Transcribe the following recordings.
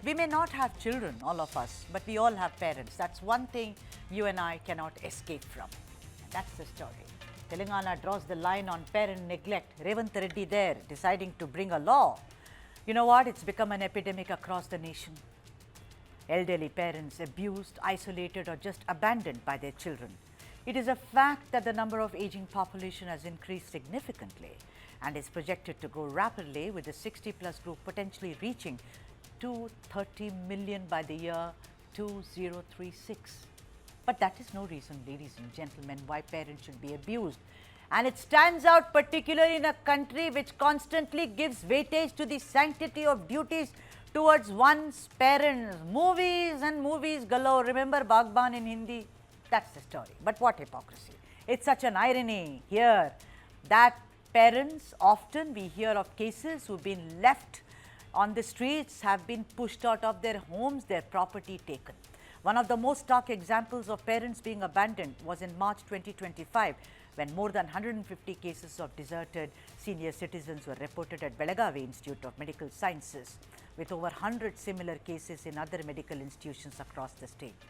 We may not have children, all of us, but we all have parents. That's one thing you and I cannot escape from. And that's the story. Telangana draws the line on parent neglect. Revanth Reddy there deciding to bring a law. You know what? It's become an epidemic across the nation. Elderly parents abused, isolated, or just abandoned by their children. It is a fact that the number of aging population has increased significantly and is projected to grow rapidly, with the 60-plus group potentially reaching 230 million by the year 2036. But that is no reason, ladies and gentlemen, why parents should be abused. And it stands out particularly in a country which constantly gives weightage to the sanctity of duties towards one's parents. Movies and movies galore. Remember Bagban in Hindi? That's the story. But what hypocrisy. It's such an irony here that parents, often we hear of cases who've been left on the streets, have been pushed out of their homes, their property taken. One of the most stark examples of parents being abandoned was in March 2025, when more than 150 cases of deserted senior citizens were reported at Belagavi Institute of Medical Sciences, with over 100 similar cases in other medical institutions across the state.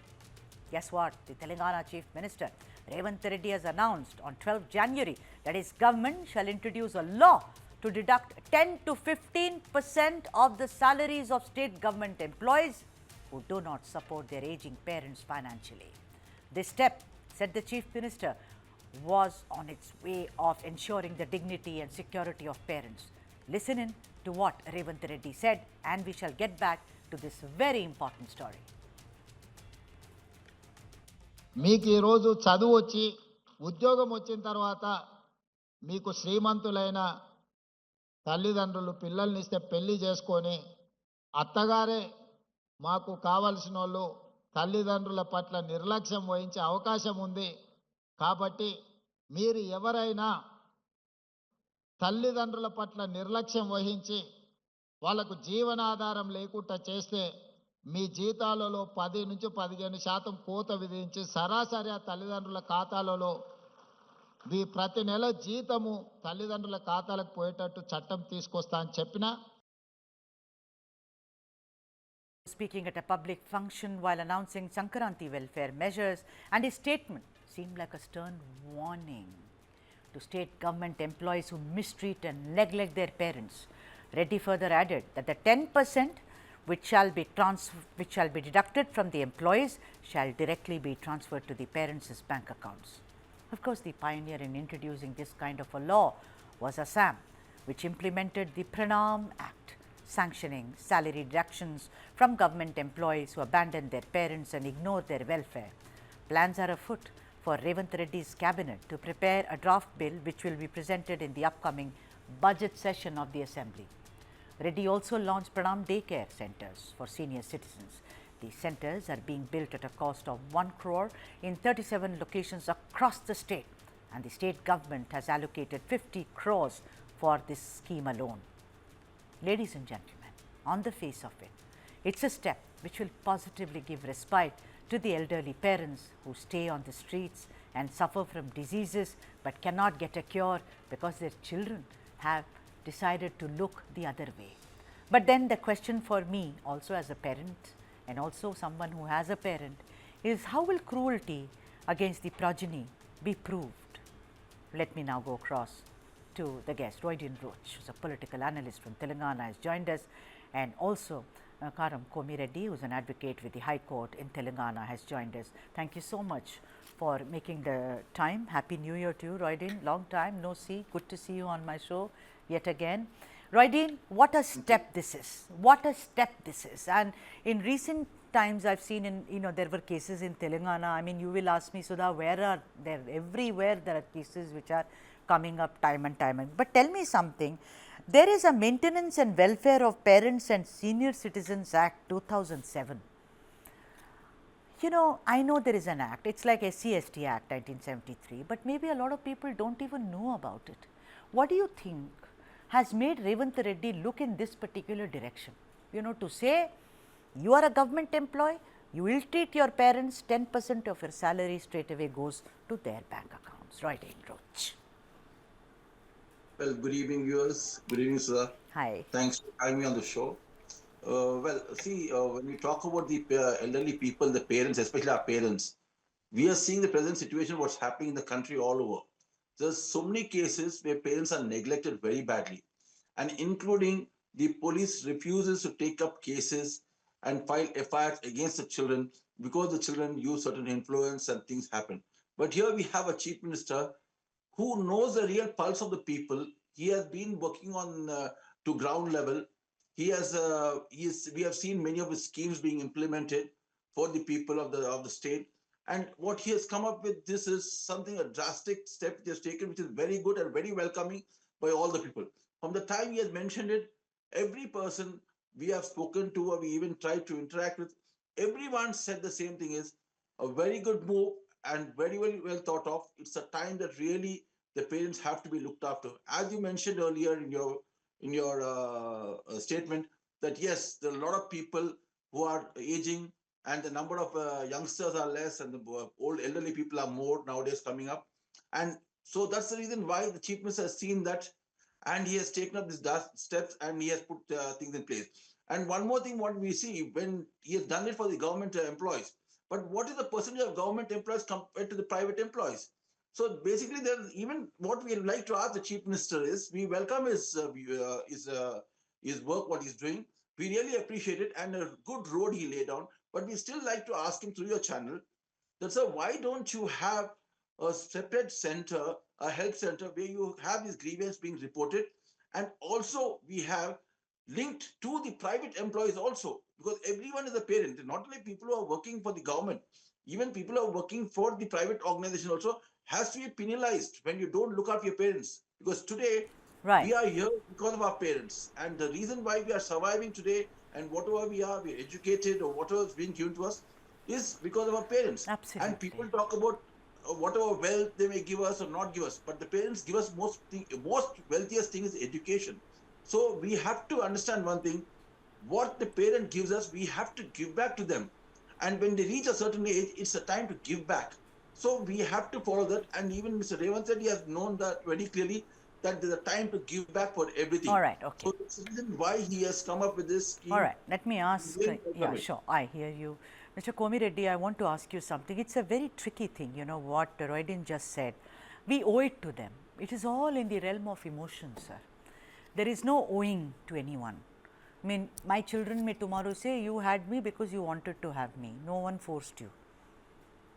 Guess what? The Telangana Chief Minister, Revanth Reddy, has announced on 12 January that his government shall introduce a law to deduct 10 to 15% of the salaries of state government employees who do not support their aging parents financially. This step, said the Chief Minister, was on its way of ensuring the dignity and security of parents. Listen in to what Revanth Reddy said, and we shall get back to this very important story. మీకు ఈరోజు చదువు వచ్చి ఉద్యోగం వచ్చిన తర్వాత మీకు శ్రీమంతులైన తల్లిదండ్రులు పిల్లల్ని ఇస్తే పెళ్లి చేసుకొని అత్తగారే మాకు కావాల్సిన వాళ్ళు తల్లిదండ్రుల పట్ల నిర్లక్ష్యం వహించే అవకాశం ఉంది. కాబట్టి మీరు ఎవరైనా తల్లిదండ్రుల పట్ల నిర్లక్ష్యం వహించి వాళ్ళకు జీవనాధారం లేకుండా చేస్తే మీ జీతాలలో 10 నుంచి 15% కోత విధించి సరాసరి ఆ తల్లిదండ్రుల ఖాతాలలో మీ ప్రతి నెల జీతము తల్లిదండ్రుల ఖాతాలకు పోయేటట్టు చట్టం తీసుకొస్తా అని చెప్పినా. Speaking at a public function while announcing Sankaranti welfare measures, and his statement seemed like a stern warning to state government employees who mistreat and neglect their parents. Reddy further added that the 10% which shall be deducted from the employees shall directly be transferred to the parents' bank accounts. Of course, the pioneer in introducing this kind of a law was Assam, which implemented the Pranam Act, sanctioning salary deductions from government employees who abandon their parents and ignore their welfare. Plans are afoot for Revanth Reddy's cabinet to prepare a draft bill which will be presented in the upcoming budget session of the Assembly. Reddy also launched Pranam daycare centers for senior citizens. These centers are being built at a cost of 1 crore in 37 locations across the state, and the state government has allocated 50 crores for this scheme alone. Ladies and gentlemen, on the face of it, it's a step which will positively give respite to the elderly parents who stay on the streets and suffer from diseases but cannot get a cure because their children have decided to look the other way. But then the question for me, also as a parent and also someone who has a parent, is how will cruelty against the progeny be proved? Let me now go across to the guest. Roydin Roach, who is a political analyst from Telangana, has joined us, and also Karam Komireddy, who is an advocate with the High Court in Telangana, has joined us. Thank you so much for making the time. Happy New Year to you, Roydin. Long time no see. Good to see you on my show yet again. Roydin, what a step this is. What a step this is. And in recent times, I've seen there were cases in Telangana. I mean, you will ask me, Sudha, where are there? Everywhere there are cases which are coming up time and time. But tell me something. There is a Maintenance and Welfare of Parents and Senior Citizens Act 2007. You know, I know there is an act. It's like SC/ST Act 1973, but maybe a lot of people don't even know about it. What do you think has made Revanth Reddy look in this particular direction? You know, to say you are a government employee, you will treat your parents, 10% of your salary straight away goes to their bank accounts. Roydin Roach. Well, good evening, viewers. Good evening, Sudha. Hi. Thanks for having me on the show. Well, see, when we talk about the elderly people, the parents, especially our parents, we are seeing the present situation, what's happening in the country all over. There's so many cases where parents are neglected very badly, and including the police refuses to take up cases and file FIRs against the children because the children use certain influence and things happen. But here we have a chief minister who knows the real pulse of the people. He has been working on to ground level. We have seen many of his schemes being implemented for the people of the state. And what he has come up with, this is something, a drastic step he has taken, which is very good and very welcoming by all the people. From the time he has mentioned it, every person we have spoken to or we even tried to interact with, everyone said the same thing: is a very good move and very well thought of. It's a time that really the parents have to be looked after. As you mentioned earlier in your statement, that yes, there are a lot of people who are aging, and the number of youngsters are less, and the old elderly people are more nowadays coming up, and so that's the reason why the chief minister has seen that, and he has taken up these steps and he has put things in place. And one more thing, what we see, when he has done it for the government employees, but what is the percentage of government employees compared to the private employees? So basically, there's even what we like to ask the chief minister is, we welcome his work, what he's doing. We really appreciate it, and a good road he laid down. But we still like to ask him through your channel that, sir, why don't you have a separate center, a health center, where you have these grievances being reported, and also we have linked to the private employees also, because everyone is a parent, not only people who are working for the government, even people who are working for the private organization also has to be penalized when you don't look after your parents. Because today Right. we are here because of our parents, and the reason why we are surviving today and whatever we're educated or whatever is being given to us is because of our parents. And Absolutely. people talk about whatever wealth they may give us or not give us, but the parents give us most wealthiest thing is education. So we have to understand one thing: what the parent gives us, we have to give back to them. And when they reach a certain age, it's a time to give back. So we have to follow that. And even Mr. Revan said he has known that very clearly, that there's a time to give back for everything. All right. Okay. So that's the reason why he has come up with this All scheme. right, let me ask, Really yeah, welcome it. sure, I hear you. Mr. Komireddy, I want to ask you something. It's a very tricky thing, you know, what Roydin just said. We owe it to them. It is all in the realm of emotion, sir. There is no owing to anyone. I mean, my children may tomorrow say, you had me because you wanted to have me. No one forced you.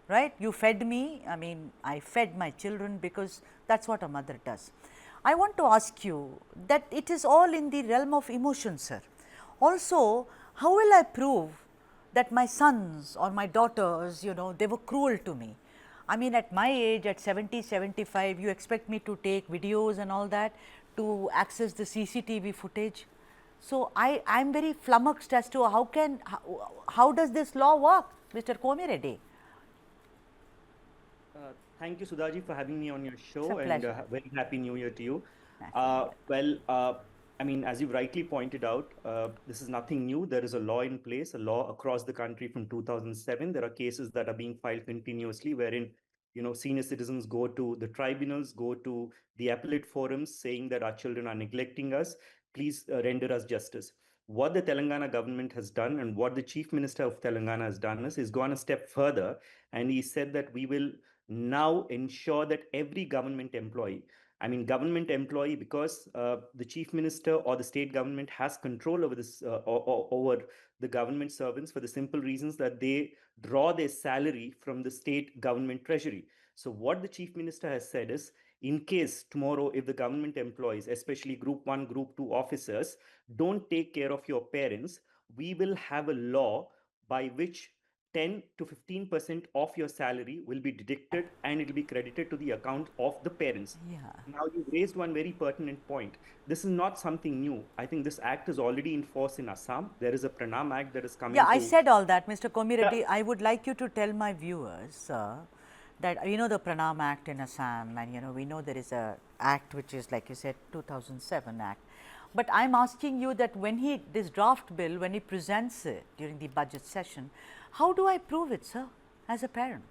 Right? You fed me, I mean, I fed my children because that's what a mother does. I want to ask you that it is all in the realm of emotion, sir. Also, how will I prove that my sons or my daughters, you know, they were cruel to me? I mean, at my age, at 70, 75, you expect me to take videos and all that to access the CCTV footage. So, I'm very flummoxed as to how does this law work, Mr. Komireddy? Thank you, Sudhaji, for having me on your It's a show, and pleasure. very happy New Year to you. Happy New Year. I mean, as you rightly pointed out, this is nothing new. There is a law in place, a law across the country from 2007. There are cases that are being filed continuously, wherein senior citizens go to the tribunals, go to the appellate forums, saying that our children are neglecting us. Please render us justice. What the Telangana government has done, and what the Chief Minister of Telangana has done, is he's gone a step further, and he said that we will now ensure that every government employee, I mean government employee, because the chief minister or the state government has control over this over the government servants, for the simple reasons that they draw their salary from the state government treasury. So what the chief minister has said is, in case tomorrow if the government employees, especially group 1 group 2 officers, don't take care of your parents, we will have a law by which 10 to 15% of your salary will be deducted and it will be credited to the account of the parents. Yeah. Now, you raised one very pertinent point. This is not something new. I think this act is already in force in Assam. There is a Pranam Act that is coming Yeah, I to. said all that, Mr. Komireddy. Yeah. I would like you to tell my viewers that you know the Pranam Act in Assam, and you know we know there is a act which is, like you said, 2007 Act. But I'm asking you that when this draft bill, when he presents it during the budget session, how do I prove it, sir, as a parent?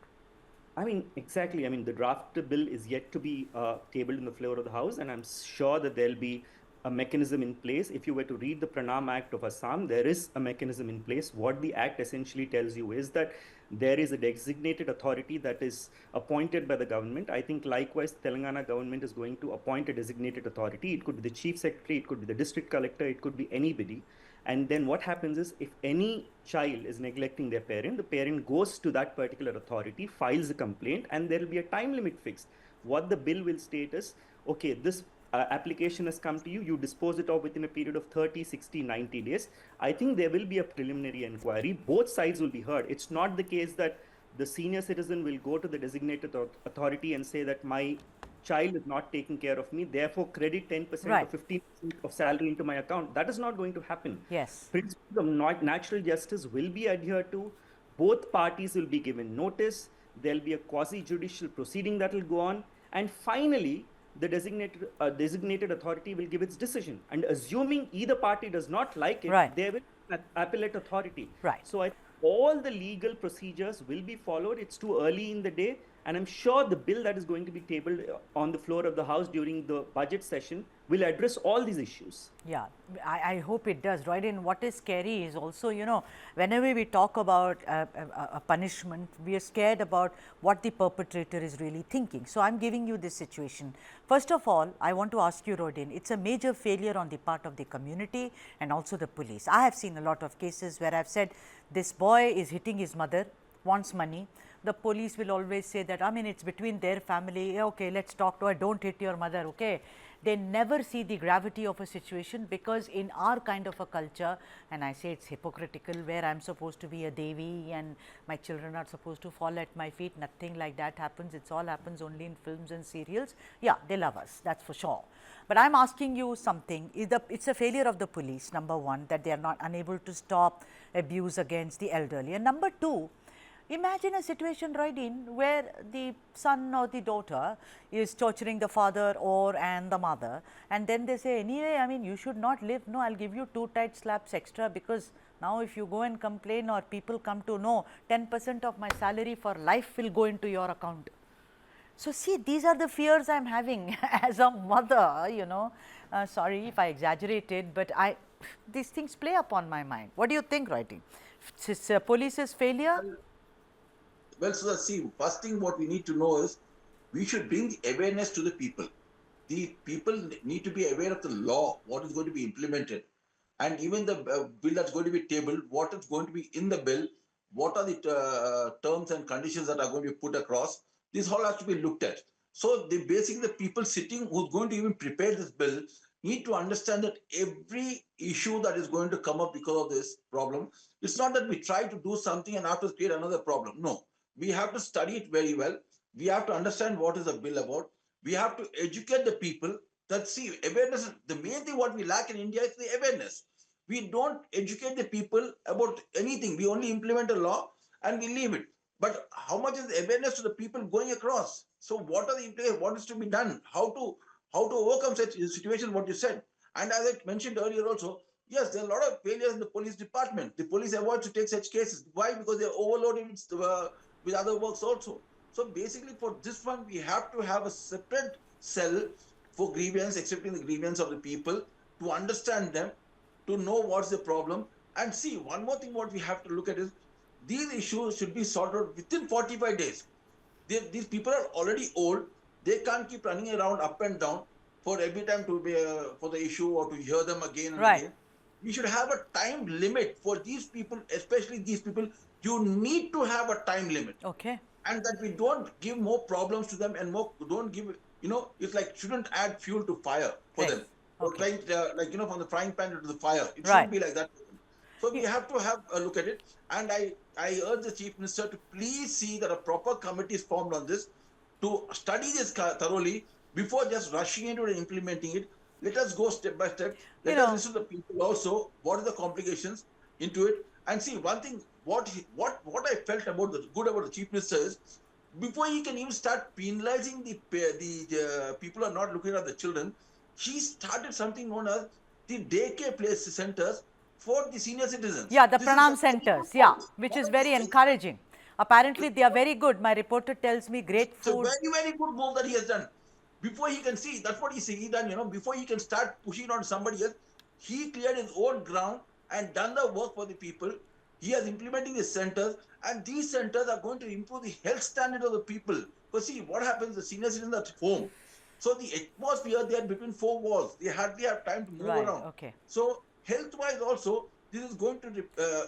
I mean, exactly. I mean, the draft bill is yet to be tabled in the floor of the House, and I'm sure that there'll be a mechanism in place. If you were to read the Pranam Act of Assam, there is a mechanism in place. What the act essentially tells you is that there is a designated authority that is appointed by the government. I think likewise, the Telangana government is going to appoint a designated authority. It could be the chief secretary, it could be the district collector, it could be anybody. And then what happens is, if any child is neglecting their parent, the parent goes to that particular authority, files a complaint, and there will be a time limit fixed. What the bill will state is, okay, this application has come to you, you dispose it off within a period of 30, 60, 90 days. I think there will be a preliminary inquiry. Both sides will be heard. It's not the case that the senior citizen will go to the designated authority and say that my child is not taking care of me, therefore credit 10% Right. or 15% of salary into my account. That is not going to happen. Yes. Principles of natural justice will be adhered to. Both parties will be given notice. There'll be a quasi-judicial proceeding that will go on. And finally, the designated authority will give its decision. And assuming either party does not like it, Right. there will be an appellate authority. Right. So all the legal procedures will be followed. It's too early in the day. And I'm sure the bill that is going to be tabled on the floor of the House during the budget session will address all these issues. Yeah, I hope it does, right? And what is scary is also, you know, whenever we talk about a punishment, we are scared about what the perpetrator is really thinking. So, I'm giving you this situation. First of all, I want to ask you, Rodin, it's a major failure on the part of the community and also the police. I have seen a lot of cases where I've said this boy is hitting his mother, wants money. The police will always say that, I mean, it's between their family, okay, let's talk to her, don't hit your mother, okay. They never see the gravity of a situation, because in our kind of a culture, and I say it's hypocritical, where I am supposed to be a Devi and my children are supposed to fall at my feet, nothing like that happens. It's all happens only in films and serials. Yeah, they love us, that's for sure. But I am asking you something, it's a failure of the police, number one, that they are not unable to stop abuse against the elderly. And number two, imagine a situation, Roydeen, where the son or the daughter is torturing the father and the mother, and then they say, anyway, I mean, you should not live. No, I'll give you 2 tight slaps extra, because now if you go and complain or people come to know, 10% of my salary for life will go into your account. So, see, these are the fears I am having as a mother, you know. Sorry if I exaggerated, but these things play upon my mind. What do you think, Roydeen? Police's failure? Well, so see, first thing what we need to know is we should bring the awareness to the people. The people need to be aware of the law, what is going to be implemented, and even the bill that's going to be tabled, what is going to be in the bill, what are the terms and conditions that are going to be put across. This all has to be looked at. So basically the people sitting who's going to even prepare this bill need to understand that every issue that is going to come up because of this problem, it's not that we try to do something and after create another problem. No. We have to study it very well. We have to understand what is the bill about. We have to educate the people. That, see, awareness, the main thing what we lack in India is the awareness. We don't educate the people about anything. We only implement a law and we leave it. But how much is the awareness to the people going across? So what are the implications? What is to be done? How to overcome such situation, what you said. And as I mentioned earlier also, yes, there are a lot of failures in the police department. The police avoid to take such cases. Why? Because they are overloaded with other works also. So basically for this one, we have to have a separate cell for grievance, accepting the grievance of the people, to understand them, to know what's the problem. And see, one more thing what we have to look at is, these issues should be sorted out within 45 days. These people are already old. They can't keep running around up and down for every time to be for the issue or to hear them again and again. We should have a time limit for these people, especially these people. You need to have a time limit. Okay. And that we don't give more problems to them and more, don't give, you know, it's like shouldn't add fuel to fire for them. Or trying, like, you know, from the frying pan to the fire. It shouldn't be like that. So we have to have a look at it. And I urge the Chief Minister to please see that a proper committee is formed on this, to study this thoroughly before just rushing into it and implementing it. Let us go step by step. Let us listen to the people also. What are the complications into it? And see, one thing, what I felt about the Chief Minister is, before he can even start penalizing the people who are not looking at the children, he started something known as the daycare place centers for the senior citizens. Yeah, the Pranam centers, yeah, which is very encouraging. Apparently, they are very good. My reporter tells me great food. It's a very, very good move that he has done. before he can see, that's what he done, before he can start pushing on somebody else, he cleared his own ground and done the work for the people. He is implementing the centers, and these centers are going to improve the health standard of the people. Because see, what happens, the senior citizens at home, so the atmosphere, they are between four walls. They hardly have time to move Right, around. okay. So health-wise also, this is going to,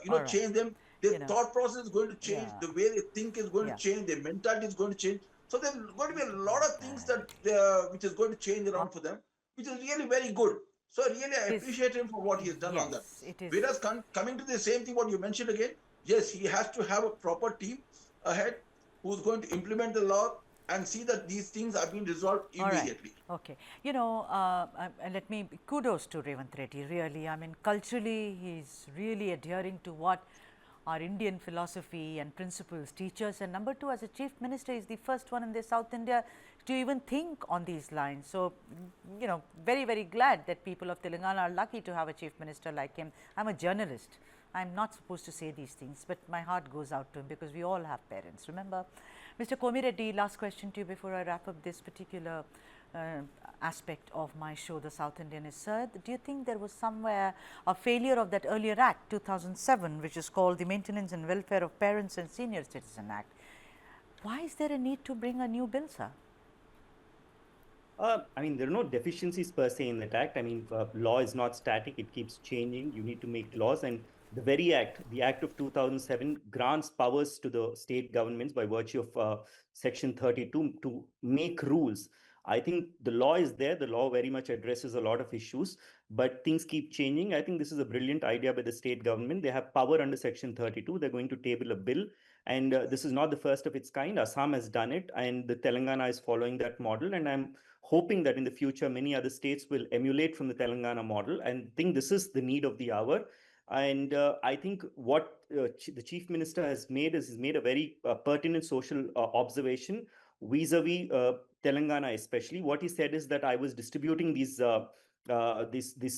All right. change them. Their You know, thought process is going to change. yeah. The way they think is going Yeah. to change. Their mentality is going to change. So there's going to be a lot of things that which is going to change around for them, which is really very good. So really, I It is- appreciate him for what he has done on that. Yes, it is. Whereas coming to the same thing what you mentioned again, yes, he has to have a proper team ahead who's going to implement the law and see that these things are being resolved All right. immediately. Okay. Let me kudos to Revanth Reddy, really. I mean, culturally, he's really adhering to what our Indian philosophy and principles teach us. And number two, as a chief minister, he's the first one in the South India to even think on these lines. So, very, very glad that people of Telangana are lucky to have a chief minister like him. I'm a journalist. I'm not supposed to say these things, but my heart goes out to him because we all have parents. Remember, Mr. Komireddy, last question to you before I wrap up this particular aspect of my show, The South Indian is Sir. Do you think there was somewhere a failure of that earlier act, 2007, which is called the Maintenance and Welfare of Parents and Senior Citizen Act? Why is there a need to bring a new bill, sir? I mean, there are no deficiencies per se in that act. I mean, law is not static, it keeps changing. You need to make laws. And the very act, the Act of 2007, grants powers to the state governments by virtue of Section 32 to make rules. I think the law is there. The law very much addresses a lot of issues, but things keep changing. I think this is a brilliant idea by the state government. They have power under Section 32. They're going to table a bill. And this is not the first of its kind. Assam has done it, and the Telangana is following that model. And I'm hoping that in the future, many other states will emulate from the Telangana model and think this is the need of the hour. And I think what the chief minister has made is he's made a very pertinent social observation vis-a-vis Telangana, especially. What he said is that I was distributing these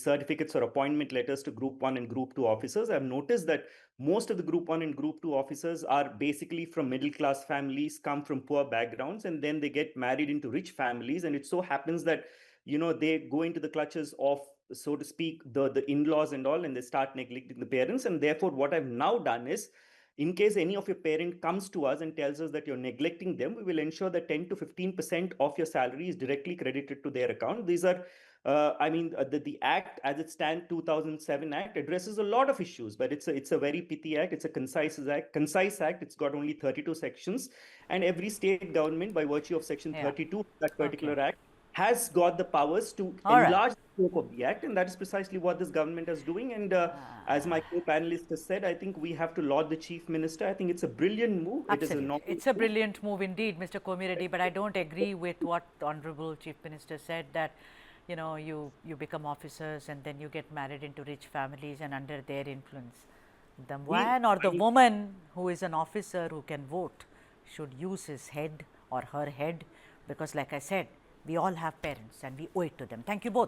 certificates or appointment letters to Group 1 and Group 2 officers. I've noticed that most of the Group 1 and Group 2 officers are basically from middle-class families, come from poor backgrounds, and then they get married into rich families. And it so happens that, they go into the clutches of, so to speak, the in-laws and all, and they start neglecting the parents. And therefore, what I've now done is, in case any of your parent comes to us and tells us that you're neglecting them, we will ensure that 10 to 15% of your salary is directly credited to their account. These are the act as it stands, 2007 act, addresses a lot of issues, but it's a very pithy act. It's a concise act. It's got only 32 sections, and every state government, by virtue of Section 32, that particular act, has got the powers to enlarge the scope of the act, and that is precisely what this government is doing. And as my co-panelist has said, I think we have to laud the chief minister. I think it's a brilliant move. Absolutely. It's a brilliant move indeed, Mr. Komireddy, but I don't agree with what the Honorable Chief Minister said, that you become officers and then you get married into rich families and under their influence. The man or the woman who is an officer who can vote should use his head or her head, because like I said, we all have parents and we owe it to them. Thank you both.